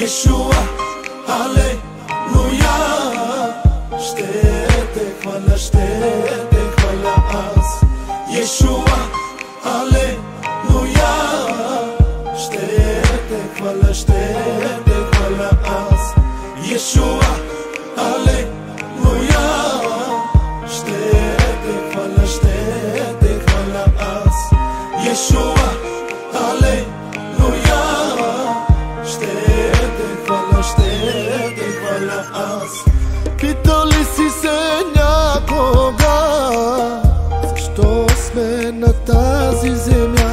Yeshua, Aleluia. Ștete hvala azi. Yeshua, Aleluia. Ștete hvala azi. Yeshua, Aleluia. Ștete hvala azi. Yeshua, Aleluia. Ștete hvala azi. Питали си се някога защо сме на тази земя?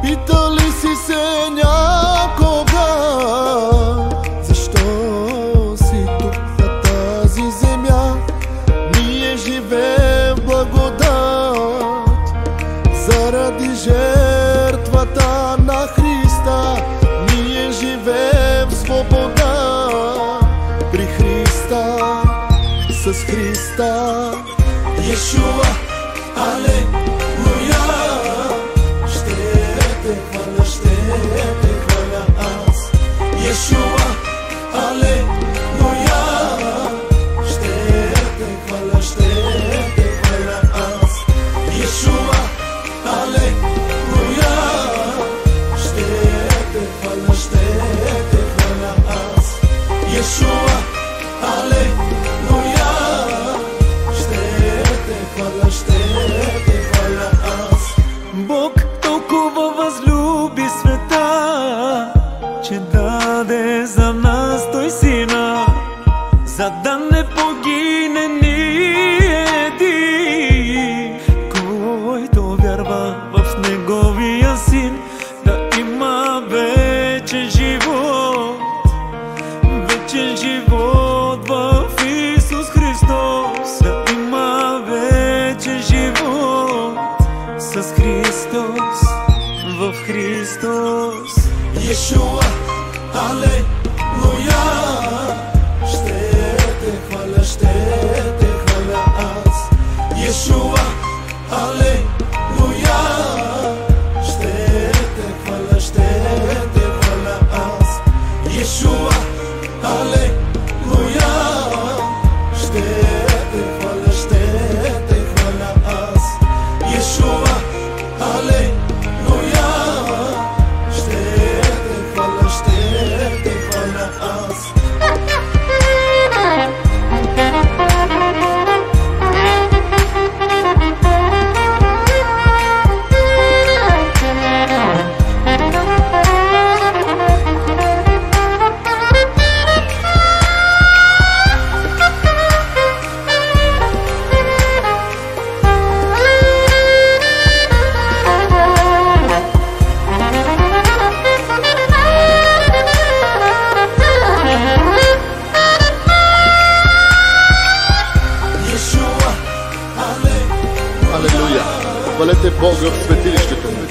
Питали си се някога защо си тук на тази земя? Ние живеем в благодат заради жертвата на Христа. Ние живеем в свобода при Христа, с Христа. Yeshua, Aleluia. Ștete hvala azi. Yeshua, Aleluia. Ștete hvala azi. Yeshua, Aleluia. Ștete hvala azi. Yeshua, Aleluia. Ștete hvala azi. Бог толкова възлюби света, че даде за нас Той Сина, за да не погине ни един, който вярва в Неговия Син, да има вечен живот в Исус Христос, да има вечен живот с Христос, в Христос. Yeshua, Aleluia. Ștete hvala azi. Yeshua, Aleluia. Ștete hvala azi. Yeshua, Aleluia. Ștete hvala azi. Yeshua, Aleluia. Ștete hvala azi. Хвалете Бога в светилището му.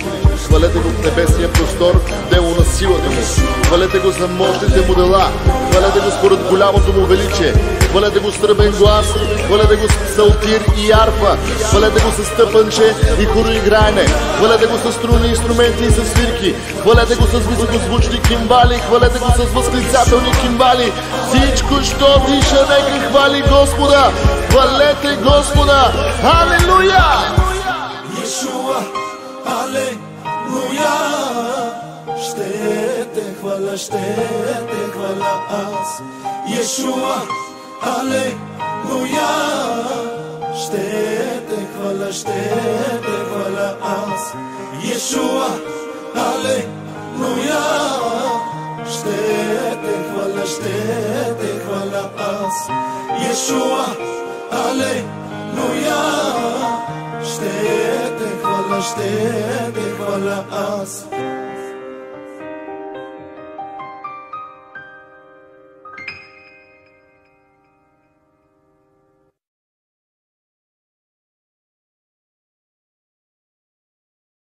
Хвалете го в небесния простор, дело на силата му. Хвалете го за мощните му дела. Хвалете го според голямото му величие. Хвалете го с тръбен глас. Хвалете го с псалтир и арфа. Хвалете го с тъпанче и хороиграене. Хвалете го с струни инструменти и с свирки. Хвалете го с високозвучни кимбали. Хвалете го с възклицателни кимбали. Всичко, що диша, нека хвали Господа. Хвалете Господа. Алелуя! Yeshua, Aleluia. Ștete hvala azi. Yeshua, Aleluia. Ștete hvala azi. Yeshua, Aleluia. Ștete hvala azi. Yeshua, Aleluia. Ștete hvala azi.